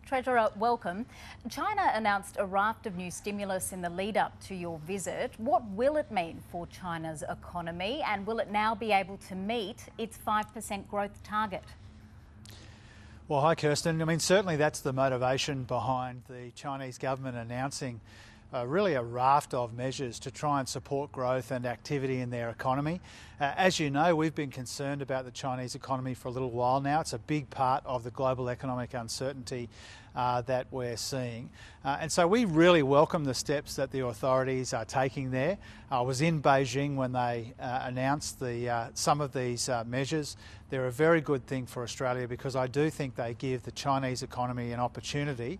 Treasurer, welcome. China announced a raft of new stimulus in the lead up to your visit. What will it mean for China's economy, and will it now be able to meet its 5% growth target? Well, hi Kirsten. I mean, certainly that's the motivation behind the Chinese government announcing really a raft of measures to try and support growth and activity in their economy. As you know, we've been concerned about the Chinese economy for a little while now. It's a big part of the global economic uncertainty that we're seeing. And so we really welcome the steps that the authorities are taking there. I was in Beijing when they announced some of these measures. They're a very good thing for Australia because I do think they give the Chinese economy an opportunity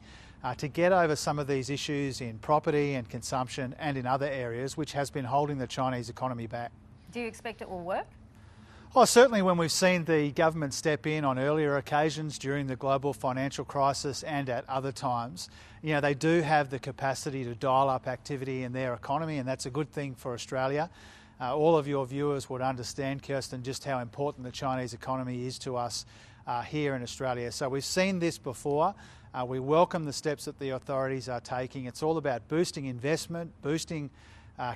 to get over some of these issues in property and consumption and in other areas which has been holding the Chinese economy back. Do you expect it will work? Oh, certainly when we've seen the government step in on earlier occasions during the global financial crisis and at other times, you know, they do have the capacity to dial up activity in their economy, and that's a good thing for Australia. All of your viewers would understand, Kirsten, just how important the Chinese economy is to us here in Australia. So we've seen this before. We welcome the steps that the authorities are taking. It's all about boosting investment, boosting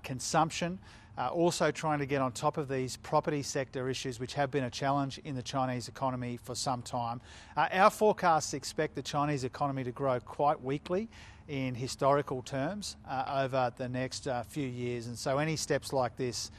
consumption, also trying to get on top of these property sector issues which have been a challenge in the Chinese economy for some time. Our forecasts expect the Chinese economy to grow quite weakly in historical terms over the next few years, and so any steps like this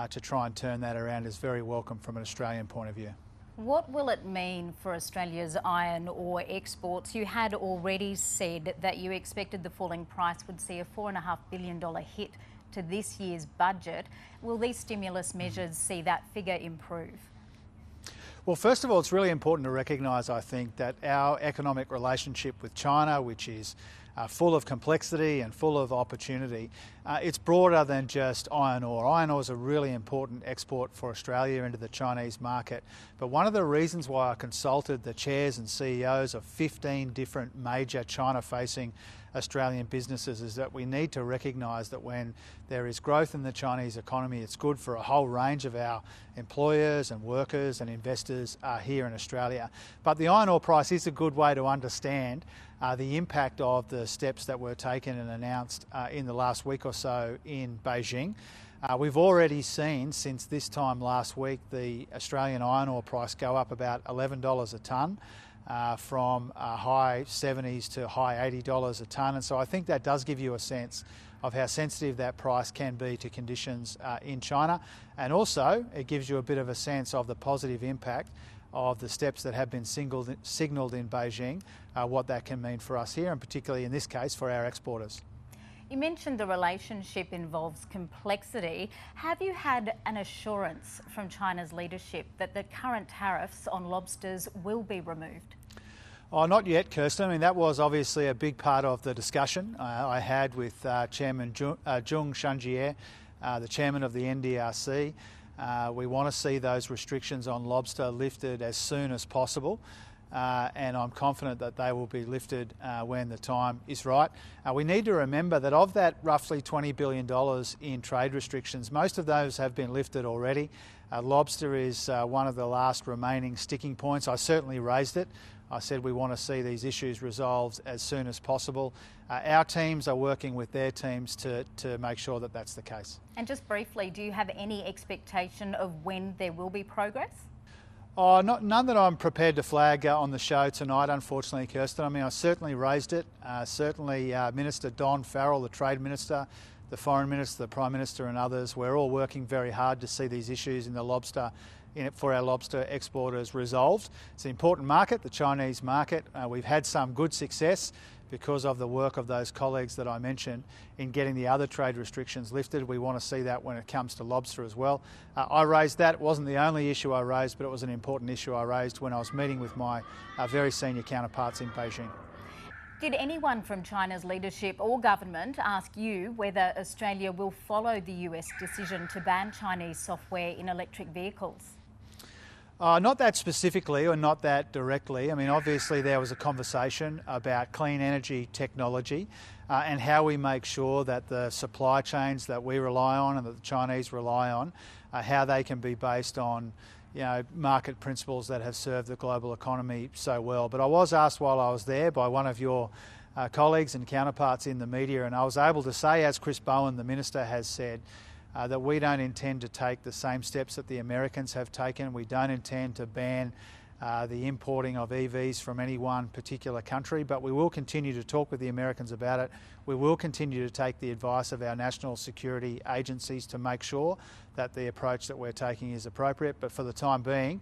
to try and turn that around is very welcome from an Australian point of view. What will it mean for Australia's iron ore exports? You had already said that you expected the falling price would see a $4.5 billion hit to this year's budget. Will these stimulus measures see that figure improve? Well, first of all, it's really important to recognise, I think, that our economic relationship with China, which is full of complexity and full of opportunity, it's broader than just iron ore. Iron ore is a really important export for Australia into the Chinese market. But one of the reasons why I consulted the chairs and CEOs of 15 different major China-facing Australian businesses is that we need to recognise that when there is growth in the Chinese economy, it's good for a whole range of our employers and workers and investors here in Australia. But the iron ore price is a good way to understand the impact of the steps that were taken and announced in the last week or so in Beijing. We've already seen since this time last week the Australian iron ore price go up about $11 a tonne. From high 70s to high $80 a tonne, and so I think that does give you a sense of how sensitive that price can be to conditions in China, and also it gives you a bit of a sense of the positive impact of the steps that have been signalled in Beijing, what that can mean for us here, and particularly in this case for our exporters. You mentioned the relationship involves complexity. Have you had an assurance from China's leadership that the current tariffs on lobsters will be removed? Oh, not yet, Kirsten. I mean, that was obviously a big part of the discussion I had with Chairman Zhong Shanjie, the chairman of the NDRC. We want to see those restrictions on lobster lifted as soon as possible. And I'm confident that they will be lifted when the time is right. We need to remember that of that roughly $20 billion in trade restrictions, most of those have been lifted already. Lobster is one of the last remaining sticking points. I certainly raised it. I said we want to see these issues resolved as soon as possible. Our teams are working with their teams to make sure that that's the case. And just briefly, do you have any expectation of when there will be progress? Oh, none that I'm prepared to flag on the show tonight, unfortunately, Kirsten. I mean, I certainly raised it. Certainly Minister Don Farrell, the Trade Minister, the Foreign Minister, the Prime Minister and others, we're all working very hard to see these issues in the lobster for our lobster exporters resolved. It's an important market, the Chinese market. We've had some good success because of the work of those colleagues that I mentioned in getting the other trade restrictions lifted. We want to see that when it comes to lobster as well. I raised that. It wasn't the only issue I raised, but it was an important issue I raised when I was meeting with my very senior counterparts in Beijing. Did anyone from China's leadership or government ask you whether Australia will follow the US decision to ban Chinese software in electric vehicles? Not that specifically or not that directly. I mean, obviously there was a conversation about clean energy technology and how we make sure that the supply chains that we rely on and that the Chinese rely on, how they can be based on market principles that have served the global economy so well. But I was asked while I was there by one of your colleagues and counterparts in the media, and I was able to say, as Chris Bowen, the Minister, has said, that we don't intend to take the same steps that the Americans have taken. We don't intend to ban the importing of EVs from any one particular country, but we will continue to talk with the Americans about it. We will continue to take the advice of our national security agencies to make sure that the approach that we're taking is appropriate, but for the time being,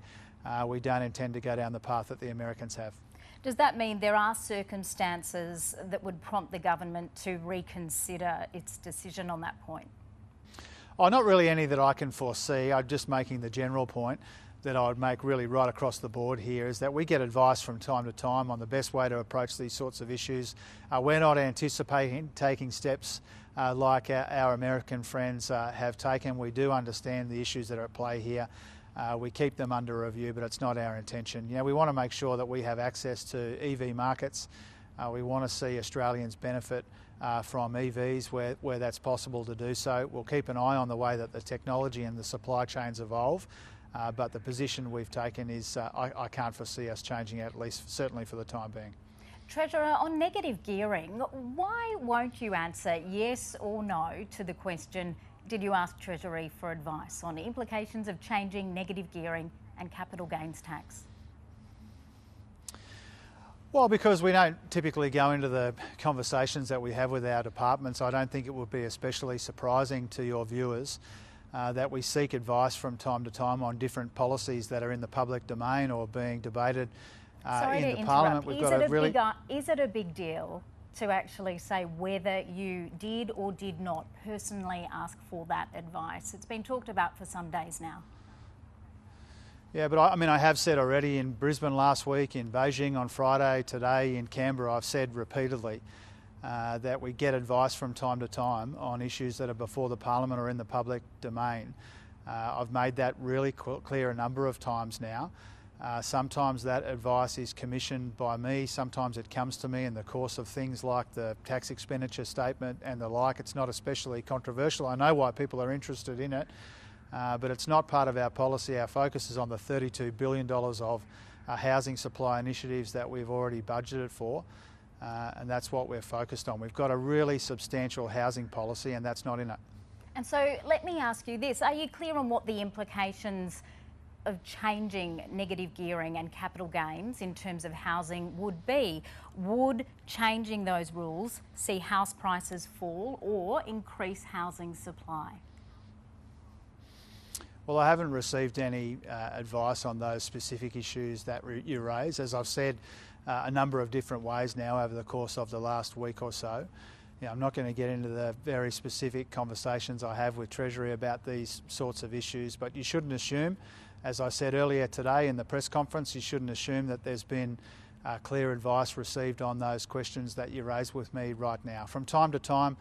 we don't intend to go down the path that the Americans have. Does that mean there are circumstances that would prompt the government to reconsider its decision on that point? Oh, not really any that I can foresee. I'm just making the general point that I would make really right across the board here, is that we get advice from time to time on the best way to approach these sorts of issues. We're not anticipating taking steps like our American friends have taken. We do understand the issues that are at play here. We keep them under review, but it's not our intention. We want to make sure that we have access to EV markets. We want to see Australians benefit from EVs where that's possible to do so. We'll keep an eye on the way that the technology and the supply chains evolve, but the position we've taken is I can't foresee us changing it, at least certainly for the time being. Treasurer, on negative gearing, why won't you answer yes or no to the question, did you ask Treasury for advice on implications of changing negative gearing and capital gains tax? Well, because we don't typically go into the conversations that we have with our departments, I don't think it would be especially surprising to your viewers that we seek advice from time to time on different policies that are in the public domain or being debated in the Parliament. Is it a big deal to actually say whether you did or did not personally ask for that advice? It's been talked about for some days now. Yeah, but I have said already in Brisbane last week, in Beijing on Friday, today in Canberra, I've said repeatedly that we get advice from time to time on issues that are before the Parliament or in the public domain. I've made that really clear a number of times now. Sometimes that advice is commissioned by me, sometimes it comes to me in the course of things like the tax expenditure statement and the like. It's not especially controversial. I know why people are interested in it. But it's not part of our policy. Our focus is on the $32 billion of housing supply initiatives that we've already budgeted for, and that's what we're focused on. We've got a really substantial housing policy, and that's not in it. And so let me ask you this. Are you clear on what the implications of changing negative gearing and capital gains in terms of housing would be? Would changing those rules see house prices fall or increase housing supply? Well, I haven't received any advice on those specific issues that you raise. As I've said a number of different ways now over the course of the last week or so, I'm not going to get into the very specific conversations I have with Treasury about these sorts of issues, but you shouldn't assume, as I said earlier today in the press conference, you shouldn't assume that there's been clear advice received on those questions that you raise with me right now. From time to time,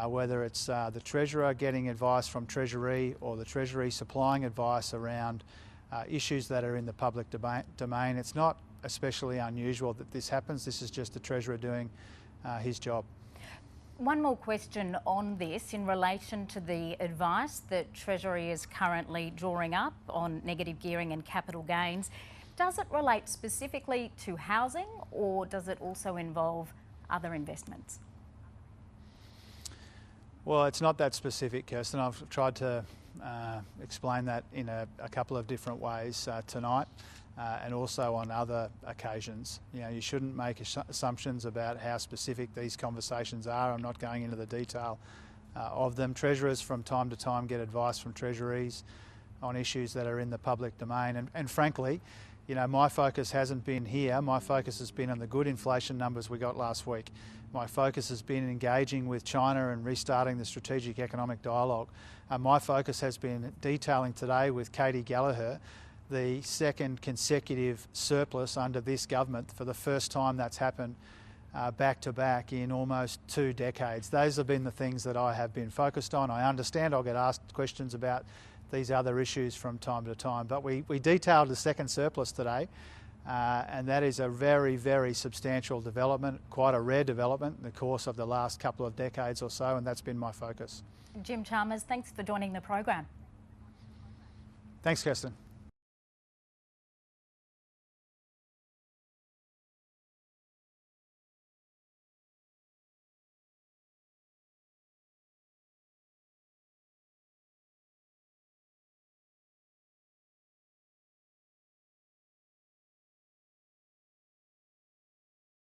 whether it's the Treasurer getting advice from Treasury or the Treasury supplying advice around issues that are in the public domain, it's not especially unusual that this happens. This is just the Treasurer doing his job. One more question on this in relation to the advice that Treasury is currently drawing up on negative gearing and capital gains. Does it relate specifically to housing or does it also involve other investments? Well, it's not that specific, Kirsten. I've tried to explain that in a couple of different ways tonight and also on other occasions. You shouldn't make assumptions about how specific these conversations are. I'm not going into the detail of them. Treasurers from time to time get advice from Treasuries on issues that are in the public domain. And frankly, my focus hasn't been here. My focus has been on the good inflation numbers we got last week. My focus has been engaging with China and restarting the strategic economic dialogue. My focus has been detailing today with Katie Gallagher the second consecutive surplus under this government. For the first time that's happened back to back in almost 2 decades. Those have been the things that I have been focused on. I understand I'll get asked questions about these other issues from time to time, but we detailed the second surplus today. And that is a very, very substantial development, quite a rare development in the course of the last couple of decades or so, and that's been my focus. Jim Chalmers, thanks for joining the program. Thanks, Kirsten.